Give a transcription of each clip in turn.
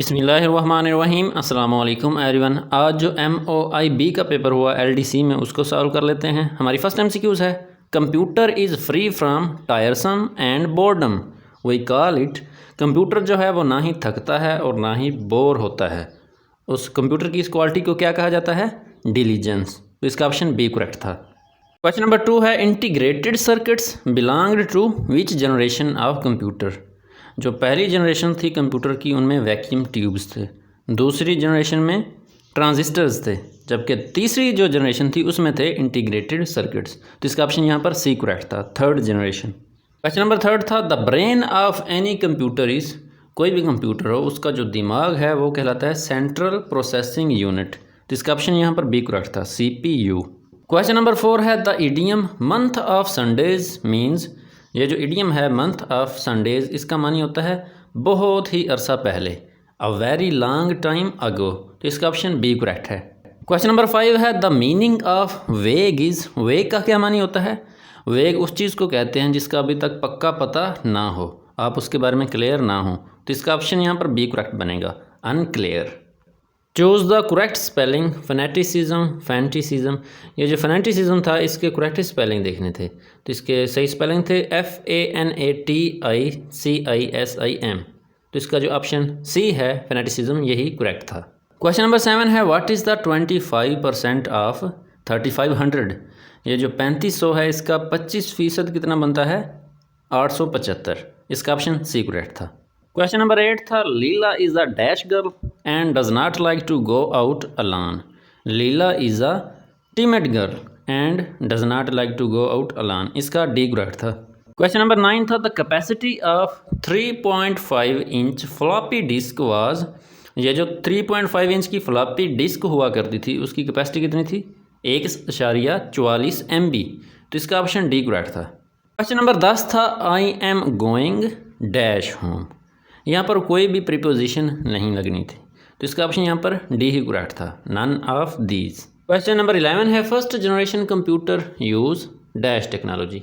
बिस्मिल्लाहिर्रहमानिर्रहीम अस्सलाम वालेकुम एवरीवन। आज जो MOIB का पेपर हुआ LDC में उसको सॉल्व कर लेते हैं। हमारी फर्स्ट MCQs है, computer is free from tiresome and boredom, we call it. Computer जो है वो ना ही थकता है और ना ही बोर होता है। उस कंप्यूटर की इस क्वालिटी को क्या कहा जाता है? डिलीजेंस। तो इसका ऑप्शन बी करेक्ट था। क्वेश्चन नंबर 2 है, integrated circuits belonged to which generation of computer. जो पहली जनरेशन थी कंप्यूटर की उनमें वैक्यूम ट्यूब्स थे, दूसरी जनरेशन में ट्रांजिस्टर्स थे, जबकि तीसरी जो जनरेशन थी उसमें थे इंटीग्रेटेड सर्किट्स। तो इसका ऑप्शन यहाँ पर सी करेक्ट था, थर्ड जनरेशन। क्वेश्चन नंबर 3 था, the brain of any computer is, कोई भी कंप्यूटर हो उसका जो दिमाग है वो कहलाता है सेंट्रल प्रोसेसिंग यूनिट। तो इसका ऑप्शन यहाँ पर बी करेक्ट था, CPU। क्वेश्चन नंबर 4 है, the idiom month of Sundays means, ये जो इडियम है मंथ ऑफ संडेज इसका मानी होता है बहुत ही अरसा पहले, a very long time ago. तो इसका ऑप्शन बी करेक्ट है। क्वेश्चन नंबर 5 है, द मीनिंग ऑफ वेग इज़, वेग का क्या मानी होता है? वेग उस चीज़ को कहते हैं जिसका अभी तक पक्का पता ना हो, आप उसके बारे में क्लियर ना हो। तो इसका ऑप्शन यहाँ पर बी करेक्ट बनेगा, unclear. Choose the correct spelling, phoneticism, phanticism. ये जो फनेटिसिज्म था इसके करेक्ट स्पेलिंग देखने थे, तो इसके सही स्पेलिंग थे FANATICISIM। तो इसका जो ऑप्शन सी है फनेटिसिज्म यही करेक्ट था। क्वेश्चन नंबर 7 है, व्हाट इज़ द 25% ऑफ 3500। ये जो 3500 है इसका 25% कितना बनता है? 875। इसका ऑप्शन सी करेक्ट था। क्वेश्चन नंबर 8 था, Leela is a dash girl and does not like to go out alone. Leela is a timid girl and does not like to go out alone. इसका डी करेक्ट था। Question number 9 था, the capacity of 3.5 inch floppy disk was. ये जो 3.5 inch की floppy disk हुआ करती थी उसकी कैपेसिटी कितनी थी? 1.44 MB। तो इसका ऑप्शन डी करेक्ट था। क्वेश्चन नंबर 10 था, I am going dash home. यहाँ पर कोई भी प्रीपोजिशन नहीं लगनी थी, तो इसका ऑप्शन यहाँ पर डी ही करेक्ट था, none of these. Question number 11 है, first generation computer use dash technology.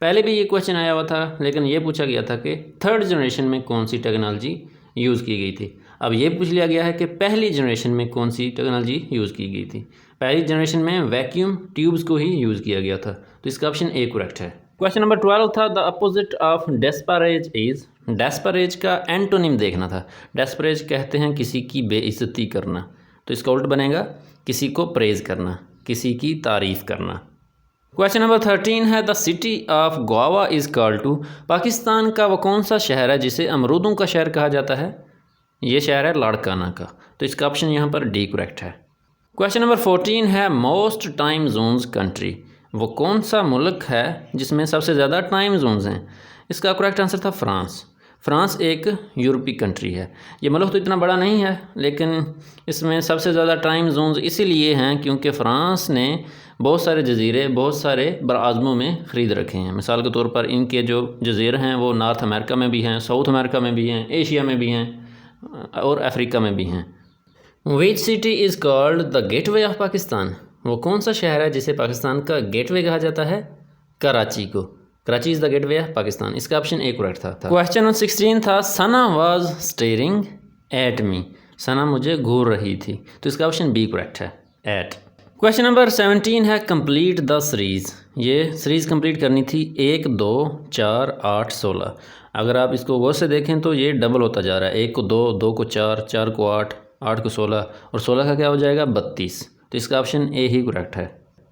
पहले भी ये क्वेश्चन आया हुआ था, लेकिन ये पूछा गया था कि थर्ड जनरेशन में कौन सी टेक्नोलॉजी यूज़ की गई थी। अब ये पूछ लिया गया है कि पहली जनरेशन में कौन सी टेक्नोलॉजी यूज़ की गई थी। पहली जनरेशन में वैक्यूम ट्यूब्स को ही यूज़ किया गया था, तो इसका ऑप्शन ए करेक्ट है। क्वेश्चन नंबर 12 था, द अपोजिट ऑफ डेस्परेज इज़। डेस्परेज का एंटोनिम देखना था। डेस्परेज कहते हैं किसी की बेइज्जती करना, तो इसका उल्ट बनेगा किसी को प्रेज़ करना, किसी की तारीफ़ करना। क्वेश्चन नंबर 13 है, the city of Goa is called to. Pakistan का वो कौन सा शहर है जिसे अमरूदों का शहर कहा जाता है? ये शहर है लाड़काना का, तो इसका ऑप्शन यहाँ पर डी करेक्ट है। क्वेश्चन नंबर 14 है, मोस्ट टाइम जोन्स कंट्री। वो कौन सा मुल्क है जिसमें सबसे ज़्यादा टाइम जोन्स हैं? इसका करेक्ट आंसर था फ्रांस। फ्रांस एक यूरोपीय कंट्री है। ये मुल्क तो इतना बड़ा नहीं है, लेकिन इसमें सबसे ज़्यादा टाइम जोन्स इसीलिए हैं क्योंकि फ़्रांस ने बहुत सारे जजीरे बहुत सारे बरआज़मों में ख़रीद रखे हैं। मिसाल के तौर पर इनके जो जजीरे हैं वो नॉर्थ अमेरिका में भी हैं, साउथ अमेरिका में भी हैं, एशिया में भी हैं और अफ्रीका में भी हैं। Which city is called the gateway of Pakistan. वो कौन सा शहर है जिसे पाकिस्तान का गेटवे कहा जाता है? कराची को। Karachi is the gateway of Pakistan. इसका ऑप्शन ए करेक्ट था। क्वेश्चन नंबर 16 था, सना वाज स्टेयरिंग एट मी। सना मुझे घूर रही थी, तो इसका ऑप्शन बी करेक्ट है, एट। क्वेश्चन नंबर 17 है, कंप्लीट द सीरीज़। ये सीरीज़ कंप्लीट करनी थी 1, 2, 4, 8, 16। अगर आप इसको गौर से देखें तो ये डबल होता जा रहा है, 1 को 2, 2 को 4, 4 को 8, 8 को 16 और 16 का क्या हो जाएगा? 32। तो इसका ऑप्शन ए ही करेक्ट है।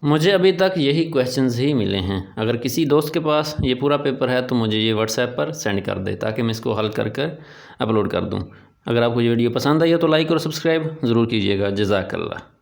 मुझे अभी तक यही क्वेश्चंस ही मिले हैं। अगर किसी दोस्त के पास ये पूरा पेपर है तो मुझे ये व्हाट्सएप पर सेंड कर दे ताकि मैं इसको हल कर कर अपलोड कर दूँ। अगर आपको ये वीडियो पसंद आई हो तो लाइक और सब्सक्राइब ज़रूर कीजिएगा। जज़ाकल्लाह।